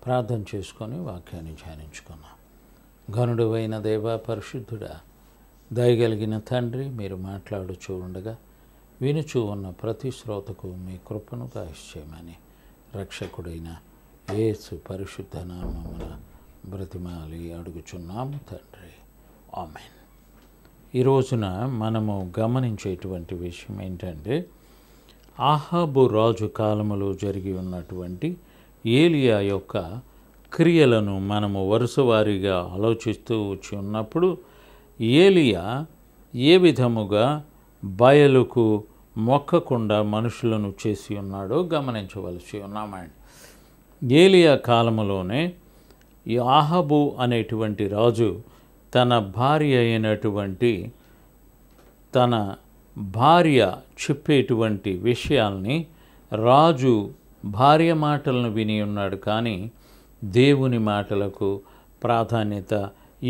ప్రార్థన చేసుకొని వాక్యాన్ని ధ్యానించుకున్నాం. ఘనుడువైన దేవ, పరిశుద్ధుడా, దయగలిగిన తండ్రి, మీరు మాట్లాడుచూ ఉండగా వినుచూ ఉన్న ప్రతి శ్రోతకు మీ కృపను దయచేయమని రక్షకుడైన యేసు పరిశుద్ధ నామమున బ్రతిమాలి అడుగుచున్నాము తండ్రి. ఆమేన్. ఈ రోజున మనము గమనించేటువంటి విషయం ఏంటంటే, ఆహాబు రాజు కాలములో జరిగి ఉన్నటువంటి ఏలియా యొక్క క్రియలను మనము వరుసవారీగా ఆలోచిస్తూ వచ్చి ఉన్నప్పుడు, ఏలియా ఏ విధముగా బయలుకు మొక్కకుండా మనుషులను చేసి ఉన్నాడో గమనించవలసి ఉన్నామండి. ఏలియా కాలములోనే ఈ ఆహాబు అనేటువంటి రాజు తన భార్య చెప్పేటువంటి విషయాల్ని రాజు భార్య మాటలను విని ఉన్నాడు, కానీ దేవుని మాటలకు ప్రాధాన్యత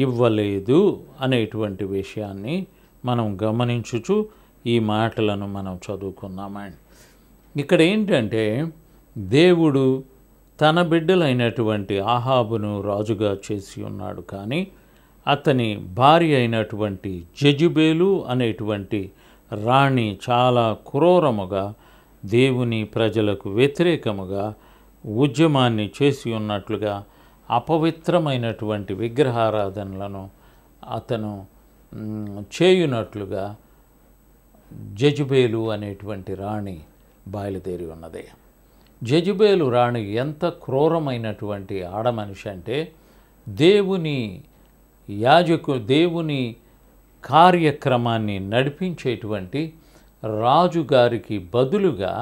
ఇవ్వలేదు అనేటువంటి విషయాన్ని మనం గమనించుచు ఈ మాటలను మనం చదువుకున్నామండి. ఇక్కడ ఏంటంటే, దేవుడు తన బిడ్డలైనటువంటి ఆహాబును రాజుగా చేసి ఉన్నాడు, కానీ అతని భార్య అయినటువంటి జెజబేలు అనేటువంటి రాణి చాలా క్రూరముగా దేవుని ప్రజలకు వ్యతిరేకముగా ఉద్యమాన్ని చేసి ఉన్నట్లుగా అపవిత్రమైనటువంటి విగ్రహారాధనలను అతను చేయునట్లుగా జెజబేలు అనేటువంటి రాణి బయలుదేరి ఉన్నది. జెజబేలు రాణి ఎంత క్రూరమైనటువంటి ఆడమనిషి అంటే, దేవుని కార్యక్రమాన్ని నడిపించేటువంటి రాజుగారికి బదులుగా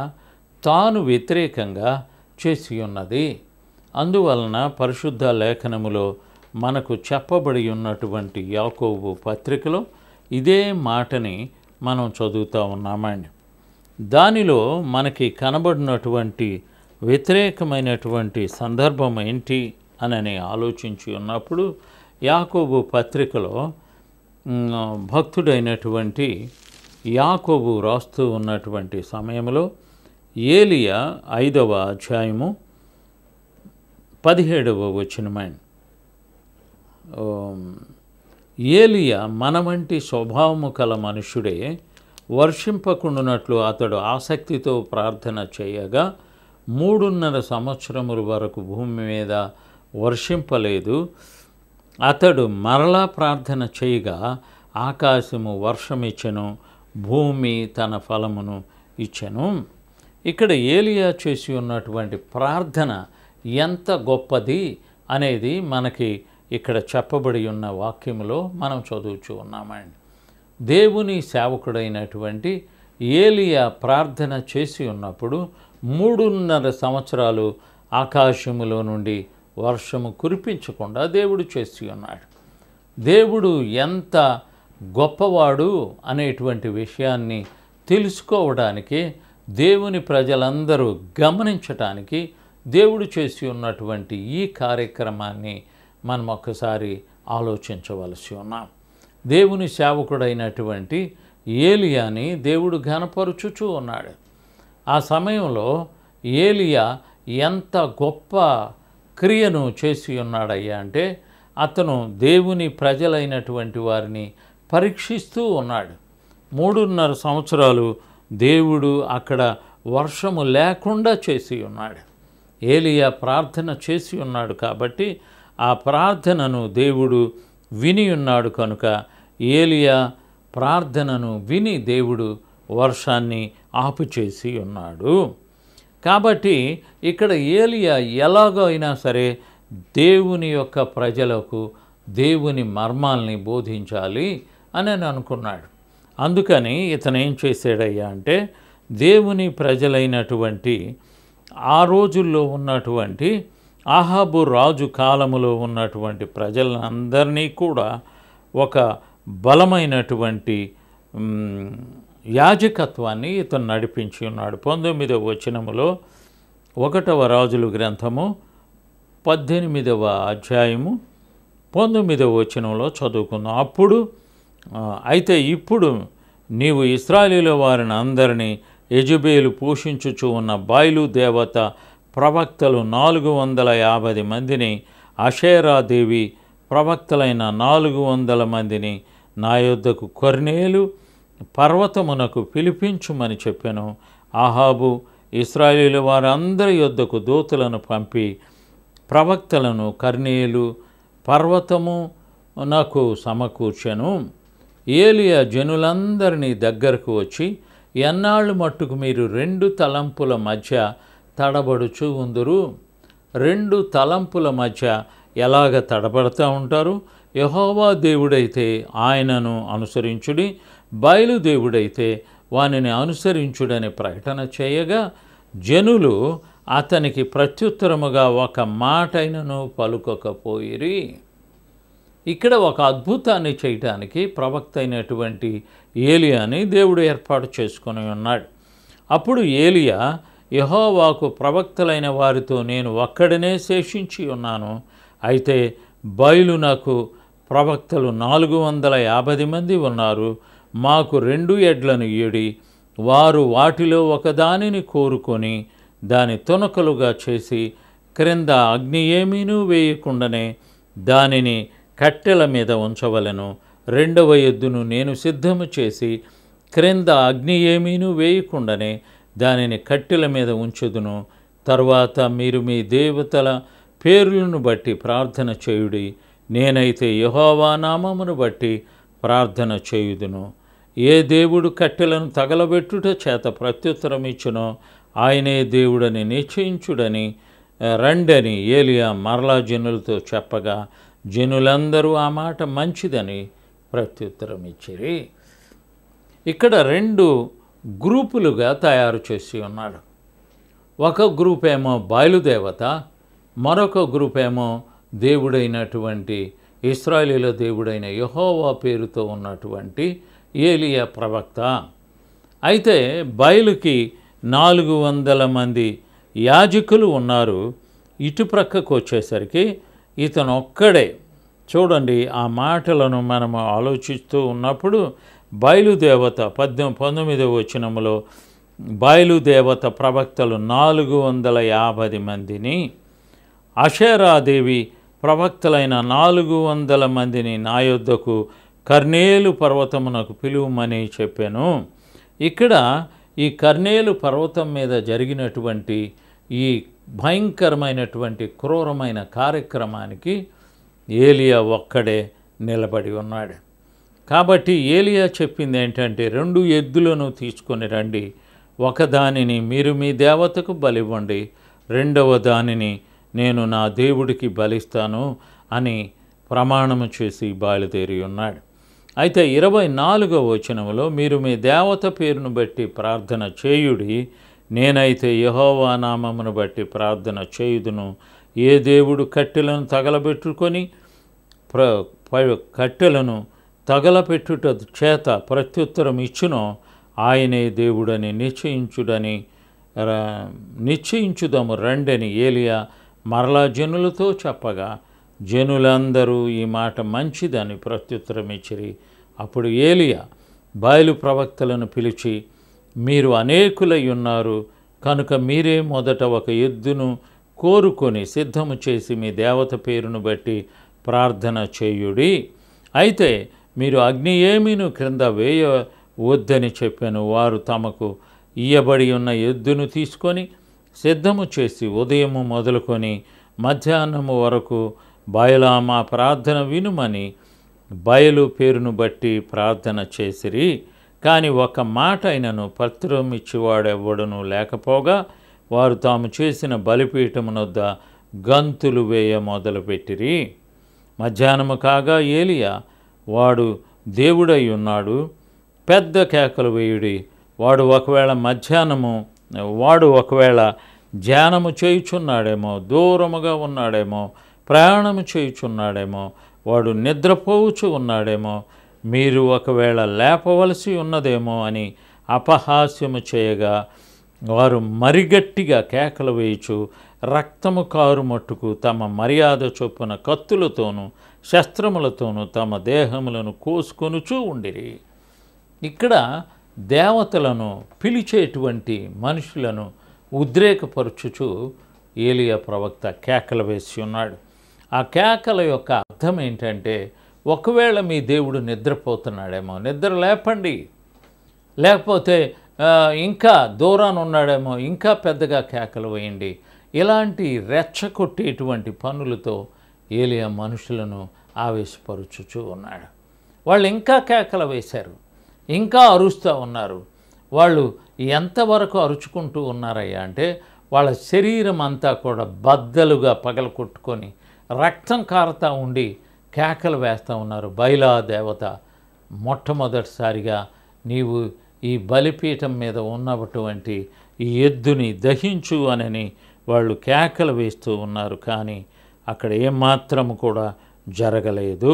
తాను వ్యతిరేకంగా చేసి ఉన్నది. అందువలన పరిశుద్ధ లేఖనములో మనకు చెప్పబడి ఉన్నటువంటి యాకోబు పత్రికలో ఇదే మాటని మనం చదువుతూ ఉన్నామండి. దానిలో మనకి కనబడినటువంటి వ్యతిరేకమైనటువంటి సందర్భం ఏంటి అని ఆలోచించి ఉన్నప్పుడు, యాకోబు పత్రికలో భక్తుడైనటువంటి యాకోబు రాస్తూ ఉన్నటువంటి సమయంలో ఏలియా 5వ అధ్యాయము 17వ వచనమండి. ఏలియా మన వంటి స్వభావము కల మనుషుడే, వర్షింపకుండునట్లు అతడు ఆసక్తితో ప్రార్థన చేయగా 3.5 సంవత్సరముల వరకు భూమి మీద వర్షింపలేదు. అతడు మరలా ప్రార్థన చేయగా ఆకాశము వర్షమిచ్చెను, భూమి తన ఫలమును ఇచ్చెను. ఇక్కడ ఏలియా చేసి ఉన్నటువంటి ప్రార్థన ఎంత గొప్పది అనేది మనకి ఇక్కడ చెప్పబడి ఉన్న వాక్యములో మనం చదువుచూ ఉన్నామండి. దేవుని సేవకుడైనటువంటి ఏలియా ప్రార్థన చేసి ఉన్నప్పుడు 3.5 సంవత్సరాలు ఆకాశములో నుండి వర్షము కురిపించకుండా దేవుడు చేసి ఉన్నాడు. దేవుడు ఎంత గొప్పవాడు అనేటువంటి విషయాన్ని తెలుసుకోవడానికి, దేవుని ప్రజలందరూ గమనించటానికి దేవుడు చేసి ఉన్నటువంటి ఈ కార్యక్రమాన్ని మనం ఒక్కసారి ఆలోచించవలసి ఉన్నాం. దేవుని సేవకుడైనటువంటి ఏలియాని దేవుడు ఘనపరుచుచూ ఉన్నాడు. ఆ సమయంలో ఏలియా ఎంత గొప్ప క్రియను చేసి ఉన్నాడయ్యా అంటే, అతను దేవుని ప్రజలైనటువంటి వారిని పరీక్షిస్తూ ఉన్నాడు. 3.5 సంవత్సరాలు దేవుడు అక్కడ వర్షము లేకుండా చేసి ఉన్నాడు. ఏలియా ప్రార్థన చేసి ఉన్నాడు కాబట్టి ఆ ప్రార్థనను దేవుడు విని ఉన్నాడు కనుక, ఏలియా ప్రార్థనను విని దేవుడు వర్షాన్ని ఆపుచేసి ఉన్నాడు. కాబట్టి ఇక్కడ ఏలియా ఎలాగో అయినా సరే దేవుని యొక్క ప్రజలకు దేవుని మర్మాల్ని బోధించాలి అని అనుకున్నాడు. అందుకని ఇతను ఏం చేశాడయ్యా అంటే, దేవుని ప్రజలైనటువంటి ఆ రోజుల్లో ఉన్నటువంటి ఆహాబు రాజు కాలములో ఉన్నటువంటి ప్రజలందరినీ కూడా ఒక బలమైనటువంటి యాజకత్వాన్ని ఇతను నడిపించి ఉన్నాడు. 19వ వచనములో 1వ రాజుల గ్రంథము 18వ అధ్యాయము 19వ వచనంలో చదువుకుందాం. అయితే ఇప్పుడు నీవు ఇశ్రాయేలు వారిని అందరినీ యెజెబెలు పోషించుచు ఉన్న బయలు దేవత ప్రవక్తలు 450 మందిని, అషేరాదేవి ప్రవక్తలైన 400 మందిని నా యొద్దకు కొర్నేలు పర్వతమునకు పిలిపించుమని చెప్పెను. ఆహాబు ఇశ్రాయేలు వారందరి యొద్దకు దూతలను పంపి ప్రవక్తలను కర్నేలు పర్వతమునకు సమకూర్చెను. ఏలియా జనులందరినీ దగ్గరకు వచ్చి, ఎన్నాళ్ళు మట్టుకు మీరు 2 తలంపుల మధ్య తడబడుచూ ఉందురు? 2 తలంపుల మధ్య ఎలాగ తడబడతా ఉంటారు? యెహోవా దేవుడైతే ఆయనను అనుసరించుడి, బయలుదేవుడైతే వానిని అనుసరించుడని ప్రకటన చేయగా జనులు అతనికి ప్రత్యుత్తరముగా ఒక మాటైనను పలుకకపోయిరి. ఇక్కడ ఒక అద్భుతాన్ని చేయటానికి ప్రవక్త అయినటువంటి ఏలియాని దేవుడు ఏర్పాటు చేసుకొని ఉన్నాడు. అప్పుడు ఏలియా యెహోవాకు ప్రవక్తలైన వారితో, నేను ఒక్కడనే శేషించి ఉన్నాను, అయితే బయలు నాకు ప్రవక్తలు 450 మంది ఉన్నారు, మాకు 2 ఎడ్లను ఇయ్యుడి. వారు వాటిలో ఒకదానిని కోరుకొని దాని తునకలుగా చేసి క్రింద అగ్ని ఏమీనూ వేయకుండానే దానిని కట్టెల మీద ఉంచవలెను. 2వ ఎద్దును నేను సిద్ధము చేసి క్రింద అగ్ని ఏమీనూ వేయకుండానే దానిని కట్టెల మీద ఉంచుదును. తరువాత మీరు మీ దేవతల పేర్లను బట్టి ప్రార్థన చేయుడి, నేనైతే యెహోవా నామమును బట్టి ప్రార్థన చేయుదును. ఏ దేవుడు కట్టెలను తగలబెట్టుట చేత ప్రత్యుత్తరం ఇచ్చునో ఆయనే దేవుడని నిశ్చయించుడని రండని ఏలియా మరలా జనులతో చెప్పగా జనులందరూ ఆ మాట మంచిదని ప్రత్యుత్తరం ఇచ్చిరి. ఇక్కడ 2 గ్రూపులుగా తయారు చేసి ఉన్నాడు. ఒక గ్రూప్ ఏమో బయలుదేవత, మరొక గ్రూప్ ఏమో దేవుడైనటువంటి ఇశ్రాయేలీల దేవుడైన యెహోవా పేరుతో ఉన్నటువంటి ఏలియా ప్రవక్త. అయితే బయలుకి 400 మంది యాజకులు ఉన్నారు. ఇటు ప్రక్కకు వచ్చేసరికి ఇతను ఒక్కడే. చూడండి, ఆ మాటలను మనము ఆలోచిస్తూ ఉన్నప్పుడు బయలుదేవత 19వ వచనములో బయలుదేవత ప్రవక్తలు 450 మందిని, అషేరాదేవి ప్రవక్తలైన 400 మందిని నా యొద్దకు కర్నేలు పర్వతమునకు పిలువమని చెప్పాను. ఇక్కడ ఈ కర్నేలు పర్వతం మీద జరిగినటువంటి ఈ భయంకరమైనటువంటి క్రూరమైన కార్యక్రమానికి ఏలియా ఒక్కడే నిలబడి ఉన్నాడు. కాబట్టి ఏలియా చెప్పింది ఏంటంటే, 2 ఎద్దులను తీసుకొని రండి, ఒకదానిని మీరు మీ దేవతకు బలివ్వండి, 2వ దానిని నేను నా దేవుడికి బలిస్తాను అని ప్రమాణము చేసి బయలుదేరి ఉన్నాడు. అయితే 24వ వచనంలో, మీరు మీ దేవత పేరును బట్టి ప్రార్థన చేయుడి, నేనైతే యెహోవా నామమును బట్టి ప్రార్థన చేయుదును. ఏ దేవుడు కట్టెలను తగలబెట్టుకొని కట్టెలను తగలపెట్టుట చేత ప్రత్యుత్తరం ఇచ్చునో ఆయనే దేవుడని నిశ్చయించుదాము రండని ఏలియా మరలా జనులతో చెప్పగా జనులందరూ ఈ మాట మంచిదని ప్రత్యుత్తరం ఇచ్చిరి. అప్పుడు ఏలియా బయలు ప్రవక్తలను పిలిచి, మీరు అనేకులై ఉన్నారు కనుక మీరే మొదట ఒక ఎద్దును కోరుకొని సిద్ధము చేసి మీ దేవత పేరును బట్టి ప్రార్థన చేయుడి. అయితే మీరు అగ్ని ఏమీను క్రింద వేయవద్దని చెప్పాను. వారు తమకు ఇయ్యబడి ఉన్న ఎద్దును తీసుకొని సిద్ధము చేసి ఉదయము మొదలుకొని మధ్యాహ్నము వరకు బయలా మా ప్రార్థన వినుమని బయలు పేరును బట్టి ప్రార్థన చేసిరి. కానీ ఒక మాట అయినను పత్రం ఇచ్చివాడెవ్వడను లేకపోగా వారు తాము చేసిన బలిపీఠమునొద్ద గంతులు వేయ మొదలుపెట్టిరి. మధ్యాహ్నము కాగా ఏలియా, వాడు దేవుడై ఉన్నాడు, పెద్ద కేకలు వేయుడి. వాడు ఒకవేళ ధ్యానము చేయుచున్నాడేమో, దూరముగా ఉన్నాడేమో, ప్రయాణము చేయుచున్నాడేమో, వాడు నిద్రపోవచ్చు ఉన్నాడేమో, మీరు ఒకవేళ లేపవలసి ఉన్నదేమో అని అపహాస్యము చేయగా వారు మరిగట్టిగా కేకలు వేయుచు రక్తము కారు మట్టుకు తమ మర్యాద చొప్పున కత్తులతోనూ శస్త్రములతోనూ తమ దేహములను కోసుకొనుచూ ఉండిరి. ఇక్కడ దేవతలను పిలిచేటువంటి మనుషులను ఉద్రేకపరచుచు ఏలియా ప్రవక్త కేకలు వేసి ఉన్నాడు. ఆ కేకల యొక్క అర్థం ఏంటంటే, ఒకవేళ మీ దేవుడు నిద్రపోతున్నాడేమో, నిద్ర లేపండి, లేకపోతే ఇంకా దూరాన ఉన్నాడేమో, ఇంకా పెద్దగా కేకలు వేయండి. ఇలాంటి రెచ్చగొట్టేటువంటి పనులతో ఏలియా మనుషులను ఆవేశపరుచుచూ ఉన్నాడు. వాళ్ళు ఇంకా కేకలు వేశారు, ఇంకా అరుస్తూ ఉన్నారు. వాళ్ళు ఎంతవరకు అరుచుకుంటూ ఉన్నారయ్యా అంటే, వాళ్ళ శరీరం అంతా కూడా బద్దలుగా పగలకొట్టుకొని రక్తం కారుతూ ఉండి కేకలు వేస్తూ ఉన్నారు. బయలా దేవత, మొట్టమొదటిసారిగా నీవు ఈ బలిపీఠం మీద ఉన్నటువంటి ఈ ఎద్దుని దహించు అని వాళ్ళు కేకలు వేస్తూ ఉన్నారు. కానీ అక్కడ ఏమాత్రము కూడా జరగలేదు.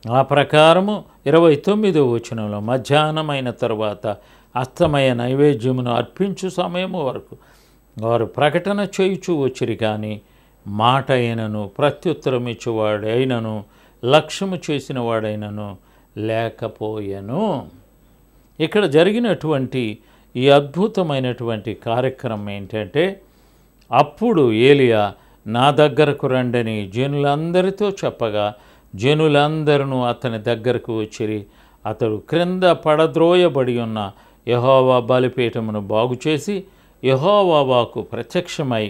ఆ ప్రకారము 29వ వచనంలో, మధ్యాహ్నమైన తరువాత అస్తమయ నైవేద్యమును అర్పించు సమయము వరకు వారు ప్రకటన చేయుచూ వచ్చిరి, కానీ మాట అయినను ప్రత్యుత్తరం ఇచ్చేవాడైనను లక్ష్యము చేసిన వాడైనను లేకపోయెను. ఇక్కడ జరిగినటువంటి ఈ అద్భుతమైనటువంటి కార్యక్రమం ఏంటంటే, అప్పుడు ఏలియా నా దగ్గరకు రండని జనులందరితో చెప్పగా జనులందరూ అతని దగ్గరకు వచ్చిరి. అతడు క్రింద పడద్రోయబడి ఉన్న యెహోవా బలిపీఠమును బాగుచేసి యెహోవాకు ప్రత్యక్షమై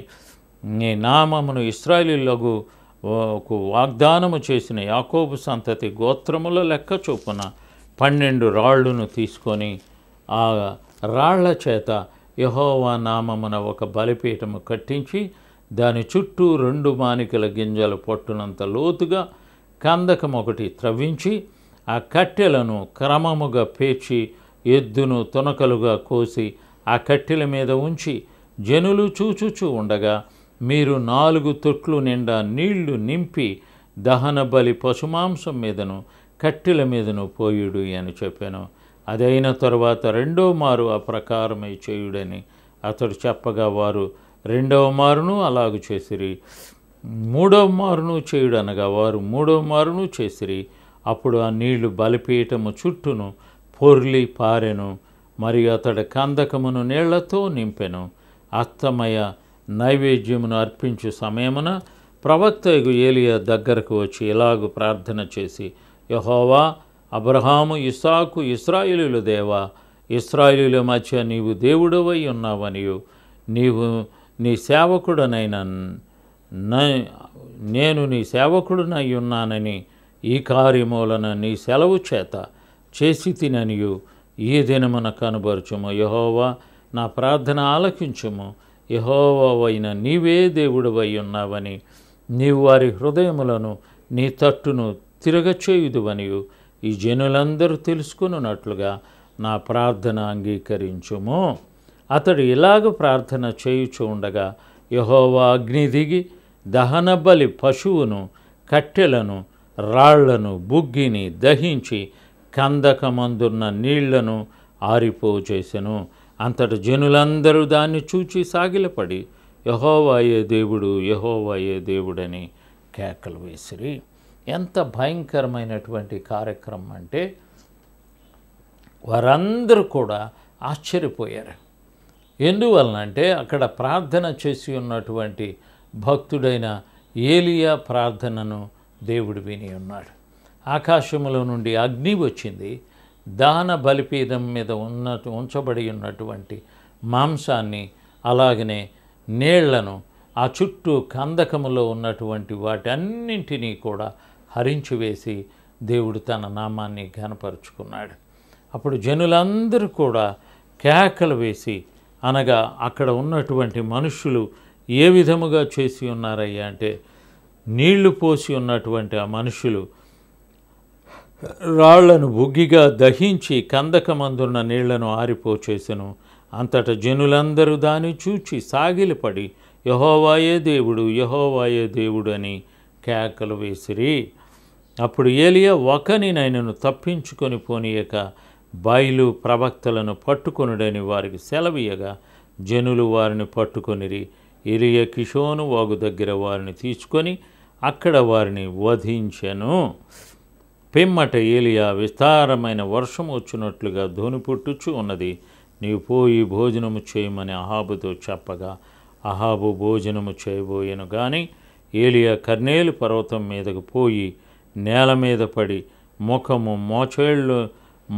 నీ నామమును ఇశ్రాయేలీయులకు వాగ్దానము చేసిన యాకోబు సంతతి గోత్రముల లెక్క చొప్పున 12 రాళ్లను తీసుకొని ఆ రాళ్ల చేత యెహోవా నామమున ఒక బలిపీఠము కట్టించి దాని చుట్టూ 2 మానికల గింజలు పట్టునంత లోతుగా కందకం ఒకటి త్రవ్వించి ఆ కట్టెలను క్రమముగా పేర్చి ఎద్దును తునకలుగా కోసి ఆ కట్టెల మీద ఉంచి జనులు చూచుచూ ఉండగా మీరు 4 తొట్లు నిండా నీళ్లు నింపి దహన బలి పశుమాంసం మీదను కట్టెల మీదను పోయుడు అని చెప్పాను. అదైన తరువాత 2వ మారు ఆ ప్రకారమై చేయుడని అతడు చెప్పగా వారు 2వ మారును అలాగు చేసిరి. 3వ మారును చేయుడనగా వారు 3వ మారును చేసిరి. అప్పుడు ఆ నీళ్లు బలిపీఠము చుట్టూను పొర్లి పారెను. మరియు అతడు కందకమును నీళ్లతో నింపెను. అస్తమయ నైవేద్యమును అర్పించు సమయమున ప్రవక్త ఏలియా దగ్గరకు వచ్చి ఇలాగు ప్రార్థన చేసి, యెహోవా, అబ్రహాము, ఇస్సాకు, ఇశ్రాయేలీయుల దేవా, ఇశ్రాయేలీయుల మధ్య నీవు దేవుడవై ఉన్నావనియు నీవు నీ సేవకుడనైన నేను నీ సేవకుడనై ఉన్నానని ఈ కార్యమూలన నీ సెలవు చేత చేసి తిననియు ఈ దినమున కనుబరుచుము. యెహోవా, నా ప్రార్థన ఆలకించుము. యెహోవావైన నీవే దేవుడవై ఉన్నావని నీవు వారి హృదయములను నీ తట్టును తిరగచేయుదువనియు ఈ జనులందరూ తెలుసుకున్నట్లుగా నా ప్రార్థన అంగీకరించుము. అతడు ఇలాగ ప్రార్థన చేయుచు ఉండగా యెహోవా అగ్ని దిగి దహన బలి పశువును, కట్టెలను, రాళ్లను, బుగ్గిని దహించి కందకమందున్న నీళ్లను ఆరిపోచేసెను. అంతట జనులందరూ దాన్ని చూచి సాగిలపడి యెహోవాయే దేవుడు, యెహోవాయే దేవుడని కేకలు వేసిరి. ఎంత భయంకరమైనటువంటి కార్యక్రమం అంటే, వారందరూ కూడా ఆశ్చర్యపోయారు. ఎందువలనంటే అక్కడ ప్రార్థన చేసి ఉన్నటువంటి భక్తుడైన ఏలియా ప్రార్థనను దేవుడు విని ఉన్నాడు. ఆకాశములో నుండి అగ్ని వచ్చింది. దహన బలిపీఠం మీద ఉంచబడి ఉన్నటువంటి మాంసాన్ని, అలాగనే నీళ్లను, ఆ చుట్టూ కందకములో ఉన్నటువంటి వాటన్నింటినీ కూడా హరించివేసి దేవుడు తన నామాన్ని ఘనపరుచుకున్నాడు. అప్పుడు జనులందరూ కూడా కేకలు వేసి, అనగా అక్కడ ఉన్నటువంటి మనుషులు ఏ విధముగా చేసి ఉన్నారయ్యా అంటే, నీళ్లు పోసి ఉన్నటువంటి ఆ మనుషులు రాళ్లను బుగ్గిగా దహించి కందకమందున్న నీళ్లను ఆరిపోచేసెను. అంతటా జనులందరూ దాన్ని చూచి సాగిలపడి యెహోవాయే దేవుడు, యెహోవాయే దేవుడు అని కేకలు వేసిరి. అప్పుడు ఏలియా ఒకనినైనను తప్పించుకొని పోనీయక బయలు ప్రవక్తలను పట్టుకొనుడని వారికి సెలవీయగా జనులు వారిని పట్టుకొనిరి. ఏలియా కిషోను వాగు దగ్గర వారిని తీసుకొని అక్కడ వారిని వధించెను. పిమ్మట ఏలియా విస్తారమైన వర్షం వచ్చినట్లుగా ధ్వని పుట్టుచు ఉన్నది. నీవు పోయి భోజనము చేయమని అహాబుతో చెప్పగా అహాబు భోజనము చేయబోయెను గాని ఏలియా కర్నేలు పర్వతం మీదకు పోయి నేల మీద పడి ముఖము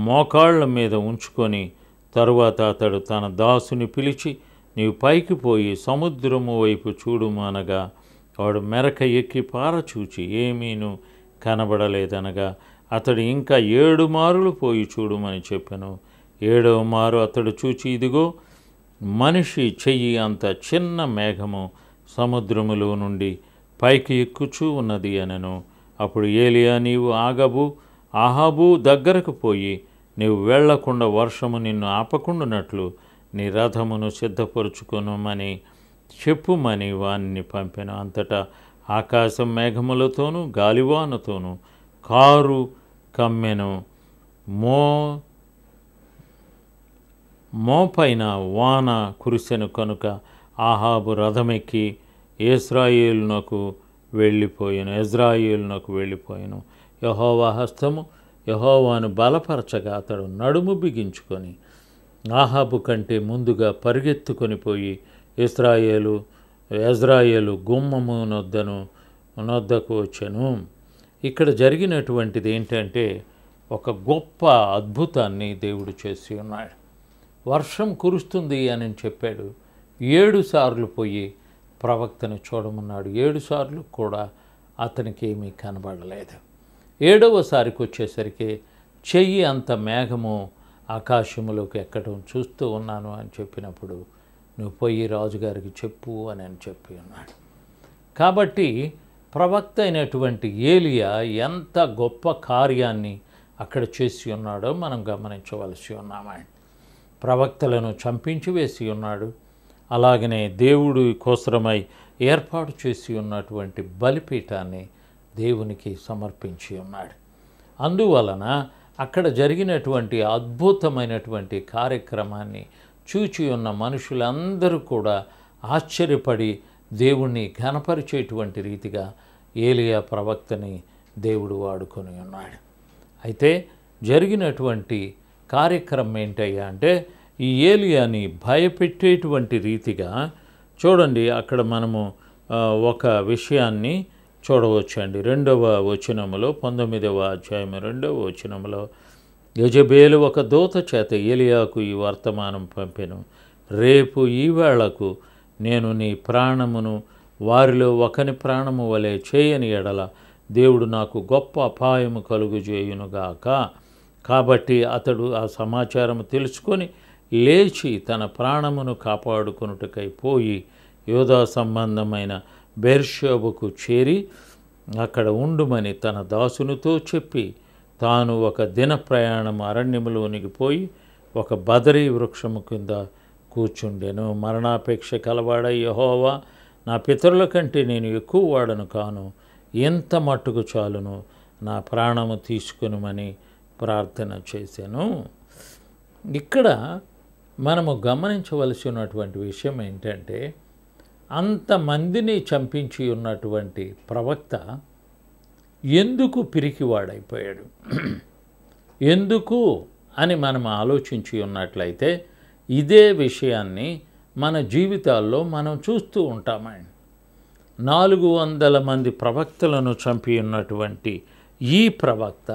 మోకాళ్ళ మీద ఉంచుకొని తరువాత అతడు తన దాసుని పిలిచి, నీవు పైకి పోయి సముద్రము వైపు చూడుము అనగా వాడు మెరక ఎక్కి పారచూచి ఏమీను కనబడలేదనగా అతడు ఇంకా 7 మారులు పోయి చూడుమని చెప్పెను. 7వ మారు అతడు చూచి, ఇదిగో మనిషి చెయ్యి అంత చిన్న మేఘము సముద్రములో నుండి పైకి ఎక్కుచూ ఉన్నది అనెను. అప్పుడు ఏలియా, నీవు ఆహాబు దగ్గరకు పోయి నీవు వెళ్లకుండా వర్షము నిన్ను ఆపకుండానట్లు నీ రథమును సిద్ధపరుచుకొనుమని చెప్పుమని వాణ్ణి పంపెను. అంతటా ఆకాశం మేఘములతోనూ గాలివానతోనూ కారు కమ్మెను. మోపైన వాన కురిసెను కనుక ఆహాబు రథమెక్కి ఇజ్రాయేలునకు వెళ్ళిపోయాను. యెహోవా హస్తము యెహోవాను బలపరచగా అతడు నడుము బిగించుకొని ఆహాబు కంటే ముందుగా పరిగెత్తుకొని పోయి ఇజ్రాయేలు గుమ్మము నొద్దకు వచ్చెను. ఇక్కడ జరిగినటువంటిది ఏంటంటే ఒక గొప్ప అద్భుతాన్ని దేవుడు చేసి ఉన్నాడు. వర్షం కురుస్తుంది అని చెప్పాడు. 7 సార్లు పోయి ప్రవక్తను చూడమన్నాడు. 7 సార్లు కూడా అతనికి ఏమీ కనబడలేదు. 7వసారికి వచ్చేసరికి చెయ్యి అంత మేఘము ఆకాశములోకి ఎక్కడం చూస్తూ ఉన్నాను అని చెప్పినప్పుడు, నువ్వు పోయి రాజుగారికి చెప్పు అని చెప్పి ఉన్నాడు. కాబట్టి ప్రవక్త అయినటువంటి ఏలియా ఎంత గొప్ప కార్యాన్ని అక్కడ చేసి ఉన్నాడో మనం గమనించవలసి ఉన్నామండి. ప్రవక్తలను చంపించి వేసి ఉన్నాడు. అలాగనే దేవుడు కోసరమై ఏర్పాటు చేసి ఉన్నటువంటి బలిపీఠాన్ని దేవునికి సమర్పించి ఉన్నాడు. అందువలన అక్కడ జరిగినటువంటి అద్భుతమైనటువంటి కార్యక్రమాన్ని చూచి ఉన్న మనుషులందరూ కూడా ఆశ్చర్యపడి దేవుణ్ణి ఘనపరిచేటువంటి రీతిగా ఏలియా ప్రవక్తని దేవుడు వాడుకొని ఉన్నాడు. అయితే జరిగినటువంటి కార్యక్రమం ఏంటయ్యా అంటే ఈ ఏలియాని భయపెట్టేటువంటి రీతిగా చూడండి. అక్కడ మనము ఒక విషయాన్ని చూడవచ్చండి. 2వ వచనములో 19వ అధ్యాయము 2వ వచనములో యెజబేలు ఒక దూత చేత ఏలియాకు ఈ వర్తమానం పంపెను. రేపు ఈ వేళకు నేను నీ ప్రాణమును వారిలో ఒకని ప్రాణము వలె చేయని ఎడల దేవుడు నాకు గొప్ప అపాయము కలుగుజేయునుగాక. కాబట్టి అతడు ఆ సమాచారం తెలుసుకొని లేచి తన ప్రాణమును కాపాడుకొనుటకై పోయి యోధా సంబంధమైన బెర్షెబకు చేరి అక్కడ ఉండుమని తన దాసునితో చెప్పి తాను ఒక దిన ప్రయాణం అరణ్యములోనికి పోయి ఒక బదరీ వృక్షము కింద కూర్చుండెను. మరణాపేక్ష కలవాడ యెహోవా, నా పితరుల కంటే నేను ఎక్కువ వాడను కాను, ఎంత మట్టుకు చాలును, నా ప్రాణము తీసుకునిమని ప్రార్థన చేశాను. ఇక్కడ మనము గమనించవలసి ఉన్నటువంటి విషయం ఏంటంటే అంతమందిని చంపించి ఉన్నటువంటి ప్రవక్త ఎందుకు పిరికివాడైపోయాడు, ఎందుకు అని మనం ఆలోచించి ఉన్నట్లయితే ఇదే విషయాన్ని మన జీవితాల్లో మనం చూస్తూ ఉంటామండి. 400 మంది ప్రవక్తలను చంపి ఉన్నటువంటి ఈ ప్రవక్త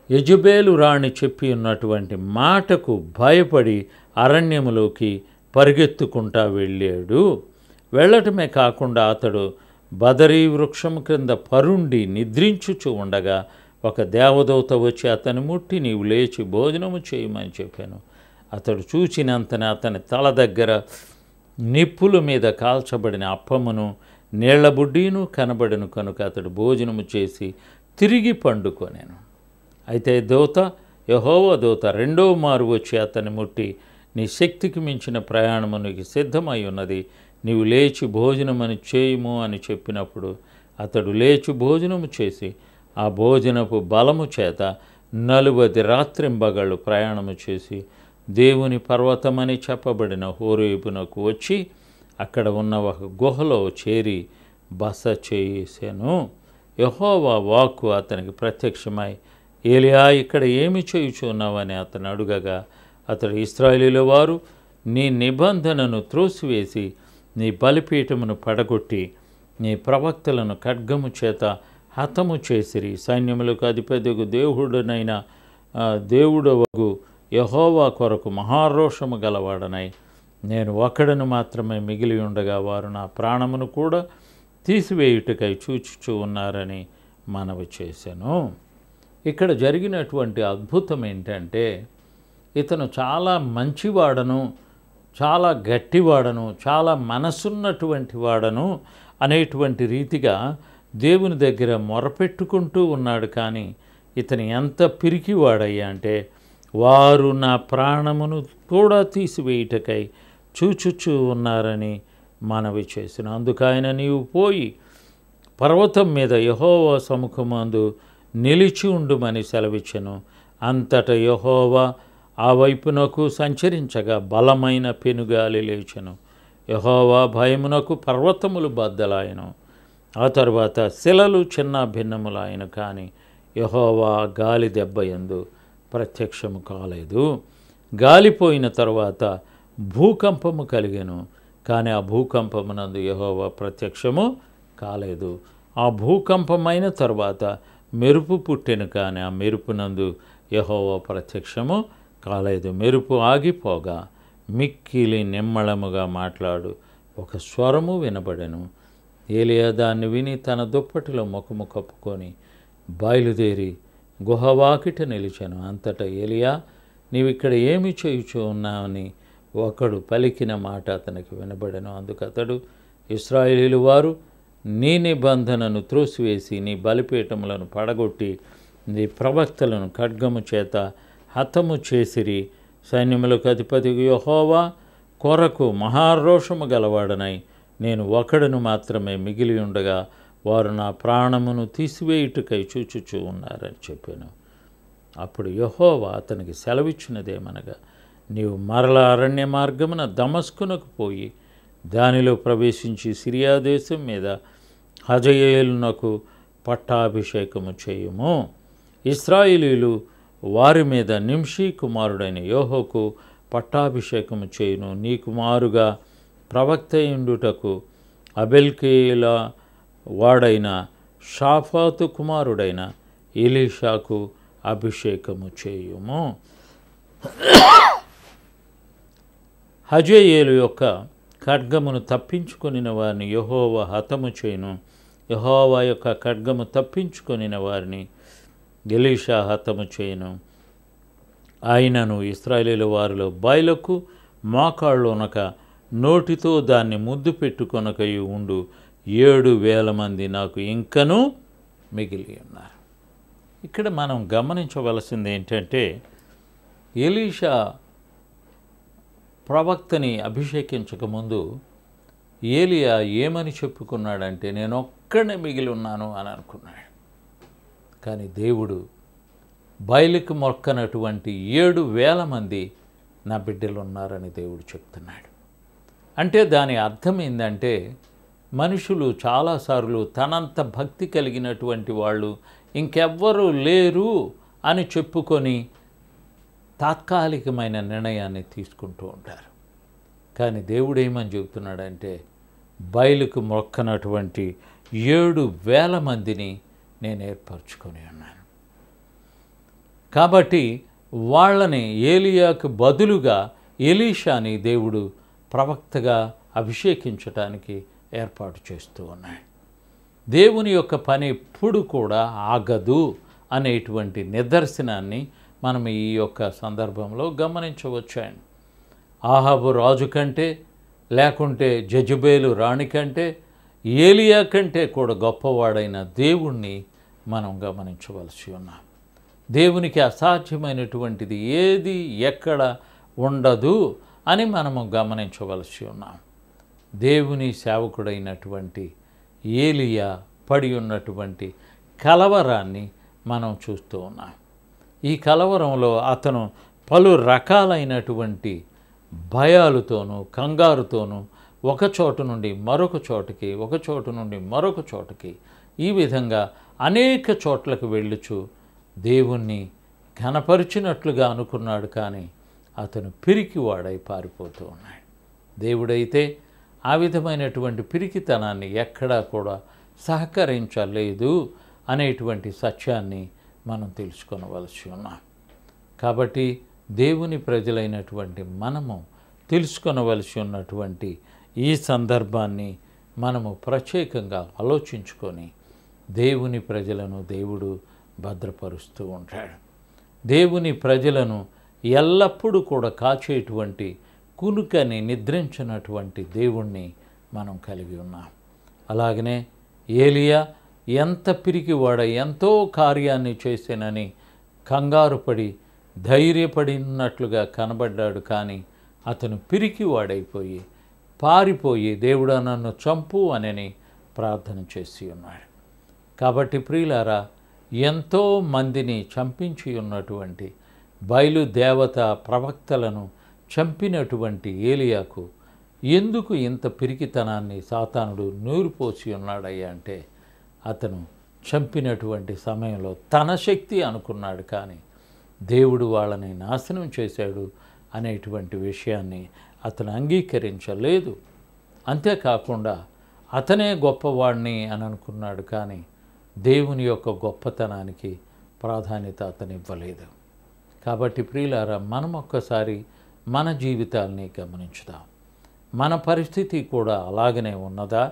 యెజబేలు రాణి చెప్పి ఉన్నటువంటి మాటకు భయపడి అరణ్యములోకి పరిగెత్తుకుంటా వెళ్ళాడు. వెళ్ళటమే కాకుండా అతడు బదరీ వృక్షము క్రింద పరుండి నిద్రించుచు ఉండగా ఒక దేవదూత వచ్చి అతని ముట్టి నీవు లేచి భోజనము చేయమని చెప్పాను. అతడు చూచినంతనే అతని తల దగ్గర నిప్పుల మీద కాల్చబడిన అప్పమును నీళ్ల బుడ్డీను కనబడను కనుక అతడు భోజనము చేసి తిరిగి పండుకొనెను. అయితే యెహోవా దూత 2వ మారు వచ్చి అతని ముట్టి నీ శక్తికి మించిన ప్రయాణము నీకు సిద్ధమై ఉన్నది, నీవు లేచి భోజనమని చేయుము అని చెప్పినప్పుడు అతడు లేచి భోజనము చేసి ఆ భోజనపు బలము చేత 40 రాత్రింబగళ్ళు ప్రయాణము చేసి దేవుని పర్వతమని చెప్పబడిన హోరేబునకు వచ్చి అక్కడ ఉన్న ఒక గుహలో చేరి బస చేసెను. యెహోవా వాక్కు అతనికి ప్రత్యక్షమై ఏలియా ఇక్కడ ఏమి చేయుచున్నావని అతను అడుగగా అతడు ఇశ్రాయేలీయుల వారు నీ నిబంధనను త్రోసివేసి నీ బలిపీఠమును పడగొట్టి నీ ప్రవక్తలను ఖడ్గము చేత హతము చేసిరి. సైన్యములకు అధిపతిగు దేవుడనైన దేవుడవగు యెహోవా కొరకు మహారోషము గలవాడనై నేను ఒక్కడను మాత్రమే మిగిలి ఉండగా వారు నా ప్రాణమును కూడా తీసివేయుటకై చూచుచూ ఉన్నారని మనవి చేశాను. ఇక్కడ జరిగినటువంటి అద్భుతం ఏంటంటే, ఇతను చాలా మంచివాడను, చాలా గట్టివాడను, చాలా మనసున్నటువంటి వాడను అనేటువంటి రీతిగా దేవుని దగ్గర మొరపెట్టుకుంటూ ఉన్నాడు. కానీ ఇతను ఎంత పిరికివాడయ్యా అంటే, వారు నా ప్రాణమును కూడా తీసివేయుటకై చూచుచూ ఉన్నారని మనవి చేసిన. అందుకైన నీవు పోయి పర్వతం మీద యెహోవా సముఖమందు నిలిచి ఉండుమని సెలవిచ్చెను. అంతటా యెహోవా ఆ వైపునకు సంచరించగా బలమైన పెనుగాలి లేచెను. యెహోవా భయమునకు పర్వతములు బద్దలాయను. ఆ తర్వాత శిలలు చిన్న భిన్నములాయను. కానీ యెహోవా గాలి దెబ్బయందు ప్రత్యక్షము కాలేదు. గాలిపోయిన తర్వాత భూకంపము కలిగెను. కానీ ఆ భూకంపమునందు యెహోవా ప్రత్యక్షము కాలేదు. ఆ భూకంపమైన తర్వాత మెరుపు పుట్టెను. కానీ ఆ మెరుపునందు యెహోవా ప్రత్యక్షము కాలేదు. మెరుపు ఆగిపోగా మిక్కిలి నిమ్మళముగా మాట్లాడు ఒక స్వరము వినబడెను. ఏలియా దాన్ని విని తన దుప్పటిలో ముఖము కప్పుకొని బయలుదేరి గుహవాకిట నిలిచెను. అంతటా ఏలియా, నీవిక్కడ ఏమి చేయుచూ ఉన్నావని ఒకడు పలికిన మాట అతనికి వినబడెను. అందుకు అతడు, ఇశ్రాయేలీయుల వారు నీ నిబంధనను త్రోసివేసి నీ బలిపీఠములను పడగొట్టి నీ ప్రవక్తలను ఖడ్గము చేత హతము చేసిరి. సైన్యములకు అధిపతి యెహోవా కొరకు మహారోషము గలవాడనై నేను ఒకడును మాత్రమే మిగిలి ఉండగా వారు నా ప్రాణమును తీసివేయుటకై చూచుచూ ఉన్నారని చెప్పాను. అప్పుడు యెహోవా అతనికి సెలవిచ్చినదేమనగా, నీవు మరల అరణ్య మార్గమున దమస్కునకు పోయి దానిలో ప్రవేశించి సిరియా దేశం మీద హజయేలునకు పట్టాభిషేకము చేయుము. ఇశ్రాయేలీయులు వారి మీద నింషీ కుమారుడైన యోహోకు పట్టాభిషేకము చేయును. నీ కుమారుగా ప్రవక్తయుండుటకు అబెల్కేల వాడైన షాఫాతు కుమారుడైన ఎలీషాకు అభిషేకము చేయుము. హజయేలు యొక్క ఖడ్గమును తప్పించుకొనిన వారిని యెహోవా హతము చేయును. యెహోవా యొక్క ఖడ్గము తప్పించుకొనిన వారిని ఎలీషా హతము చేయును. ఆయనను ఇశ్రాయేలీయుల వారిలో బయలుకు మోకాళ్ళునక నోటితో దాన్ని ముద్దు పెట్టుకొనకయు ఉండు 7,000 మంది నాకు ఇంకనూ మిగిలి ఉన్నారు. ఇక్కడ మనం గమనించవలసింది ఏంటంటే, ఎలీషా ప్రవక్తని అభిషేకించకముందు ఏలియా ఏమని చెప్పుకున్నాడంటే, నేను ఒక్కడే మిగిలి ఉన్నాను అని అనుకున్నాడు. కానీ దేవుడు బయలుకు మొక్కనటువంటి 7,000 మంది నా బిడ్డలు ఉన్నారని దేవుడు చెప్తున్నాడు. అంటే దాని అర్థం ఏంటంటే, మనుషులు చాలాసార్లు తనంత భక్తి కలిగినటువంటి వాళ్ళు ఇంకెవ్వరూ లేరు అని చెప్పుకొని తాత్కాలికమైన నిర్ణయాన్ని తీసుకుంటూ ఉంటారు. కానీ దేవుడు ఏమని చెబుతున్నాడంటే, బయలుకు మొక్కనటువంటి 7,000 మందిని నేను ఏర్పరచుకొని ఉన్నాను. కాబట్టి వాళ్ళని ఏలియాకు బదులుగా ఎలీషాని దేవుడు ప్రవక్తగా అభిషేకించటానికి ఏర్పాటు చేస్తూ ఉన్నాడు. దేవుని యొక్క పని ఎప్పుడు కూడా ఆగదు అనేటువంటి నిదర్శనాన్ని మనం ఈ యొక్క సందర్భంలో గమనించవచ్చాను. ఆహాబు రాజు కంటే లేకుంటే జెజబేలు రాణి కంటే ఏలియా కంటే కూడా గొప్పవాడైన దేవుణ్ణి మనం గమనించవలసి ఉన్నాం. దేవునికి అసాధ్యమైనటువంటిది ఏది ఎక్కడ ఉండదు అని మనము గమనించవలసి ఉన్నాం. దేవుని సేవకుడైనటువంటి ఏలియా పడి ఉన్నటువంటి కలవరాన్ని మనం చూస్తూ ఉన్నాం. ఈ కలవరంలో అతను పలు రకాలైనటువంటి భయాలతోనూ కంగారుతోనూ ఒక చోటు నుండి మరొక చోటుకి, ఒక చోటు నుండి మరొక చోటుకి, ఈ విధంగా అనేక చోట్లకు వెళ్ళుచు దేవుణ్ణి ఘనపరిచినట్లుగా అనుకున్నాడు. కానీ అతను పిరికివాడై పారిపోతూ ఉన్నాడు. దేవుడైతే ఆ విధమైనటువంటి పిరికితనాన్ని ఎక్కడా కూడా సహకరించలేదు అనేటువంటి సత్యాన్ని మనం తెలుసుకొనవలసి ఉన్నాం. కాబట్టి దేవుని ప్రజలైనటువంటి మనము తెలుసుకొనవలసి ఉన్నటువంటి ఈ సందర్భాన్ని మనము ప్రత్యేకంగా ఆలోచించుకొని దేవుని ప్రజలను దేవుడు భద్రపరుస్తూ ఉంటాడు. దేవుని ప్రజలను ఎల్లప్పుడూ కూడా కాచేటువంటి కునుకని నిద్రించినటువంటి దేవుణ్ణి మనం కలిగి ఉన్నాం. అలాగనే ఏలియా ఎంత పిరికివాడ ఎంతో కార్యాన్ని చేసేనని కంగారుపడి ధైర్యపడినట్లుగా కనబడ్డాడు. కానీ అతను పిరికివాడైపోయి పారిపోయి దేవుడా నన్ను చంపు అనని ప్రార్థన చేసి ఉన్నాడు. కాబట్టి ప్రియులారా, ఎంతో మందిని చంపించి ఉన్నటువంటి బయలుదేవత ప్రవక్తలను చంపినటువంటి ఏలియాకు ఎందుకు ఇంత పిరికితనాన్ని సాతానుడు నూరిపోసి ఉన్నాడయ్యా అంటే, అతను చంపినటువంటి సమయంలో తన శక్తి అనుకున్నాడు, కానీ దేవుడు వాళ్ళని నాశనం చేశాడు అనేటువంటి విషయాన్ని అతను అంగీకరించలేదు. అంతేకాకుండా అతనే గొప్పవాడిని అని అనుకున్నాడు, కానీ దేవుని యొక్క గొప్పతనానికి ప్రాధాన్యత అతను ఇవ్వలేదు. కాబట్టి ప్రియులారా, మనం ఒక్కసారి మన జీవితాల్ని గమనించుదాం. మన పరిస్థితి కూడా అలాగనే ఉన్నదా?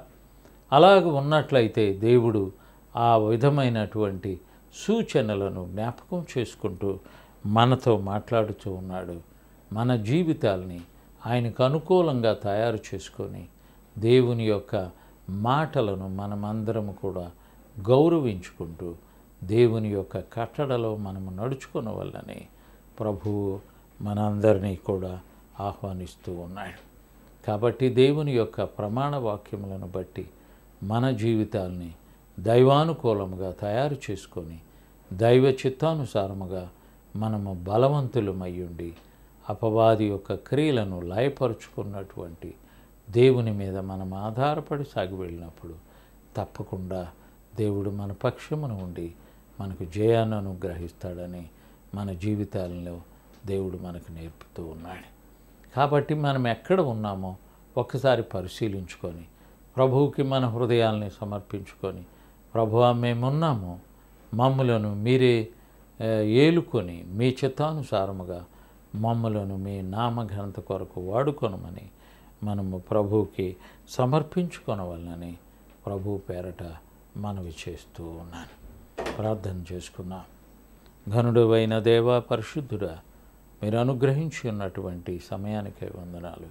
అలాగ ఉన్నట్లయితే దేవుడు ఆ విధమైనటువంటి సూచనలను జ్ఞాపకం చేసుకుంటూ మనతో మాట్లాడుతూ ఉన్నాడు. మన జీవితాల్ని ఆయనకు అనుకూలంగా తయారు చేసుకొని దేవుని యొక్క మాటలను మనమందరం కూడా గౌరవించుకుంటూ దేవుని యొక్క కట్టడలో మనము నడుచుకున్న వల్లనే ప్రభువు మనందరినీ కూడా ఆహ్వానిస్తూ ఉన్నాడు. కాబట్టి దేవుని యొక్క ప్రమాణ వాక్యములను బట్టి మన జీవితాల్ని దైవానుకూలముగా తయారు చేసుకొని దైవ చిత్తానుసారముగా మనము బలవంతులమయ్యుండి అపవాది యొక్క క్రియలను లయపరుచుకున్నటువంటి దేవుని మీద మనం ఆధారపడి సాగి వెళ్ళినప్పుడు తప్పకుండా దేవుడు మన పక్షమున ఉండి మనకు జయాన్ని అనుగ్రహిస్తాడని మన జీవితాలలో దేవుడు మనకు నేర్పుతూ ఉన్నాడు. కాబట్టి మనం ఎక్కడ ఉన్నామో ఒక్కసారి పరిశీలించుకొని ప్రభువుకి మన హృదయాల్ని సమర్పించుకొని, ప్రభువా మేమున్నాము, మమ్ములను మీరే ఏలుకొని మీ చిత్తానుసారముగా మమ్ములను మీ నామఘనత కొరకు వాడుకొనమని మనము ప్రభువుకి సమర్పించుకొనవలనని ప్రభు పేరట మనవి చేస్తూ ఉన్నాను. ప్రార్థన చేసుకున్నాం. ఘనుడు అయిన దేవా, పరిశుద్ధుడా, మీరు అనుగ్రహించి ఉన్నటువంటి సమయానికై వందనాలు.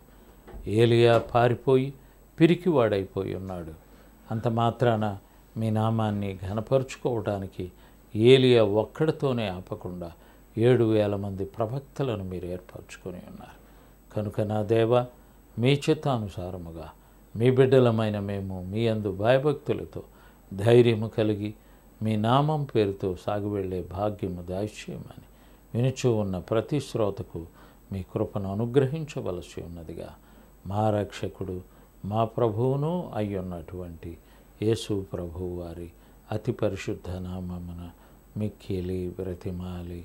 ఏలియా పారిపోయి పిరికివాడైపోయి ఉన్నాడు. అంత మాత్రాన మీ నామాన్ని ఘనపరుచుకోవడానికి ఏలియా ఒక్కడితోనే ఆపకుండా 7,000 మంది ప్రవక్తలను మీరు ఏర్పరచుకొని ఉన్నారు. కనుక నా దేవ, మీ చిత్తానుసారముగా మీ బిడ్డలమైన మేము మీ యందు భయభక్తులతో ధైర్యము కలిగి మీ నామం పేరుతో సాగి వెళ్ళే భాగ్యము దాయిచేయమని వినుచూ ఉన్న ప్రతి శ్రోతకు మీ కృపను అనుగ్రహించవలసి ఉన్నదిగా మా రక్షకుడు మా ప్రభువును అయ్యున్నటువంటి యేసు ప్రభువు వారి అతి పరిశుద్ధ నామమున మిక్కిలి బ్రతిమాలి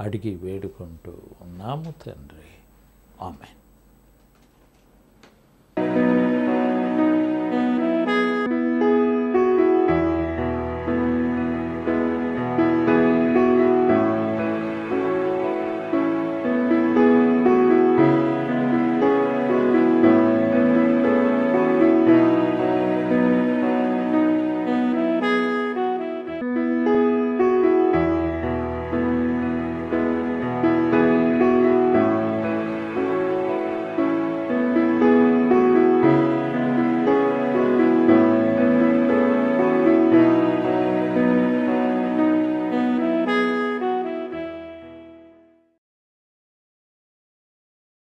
అడిగి వేడుకుంటూ ఉన్నాము తండ్రి. ఆమేన్.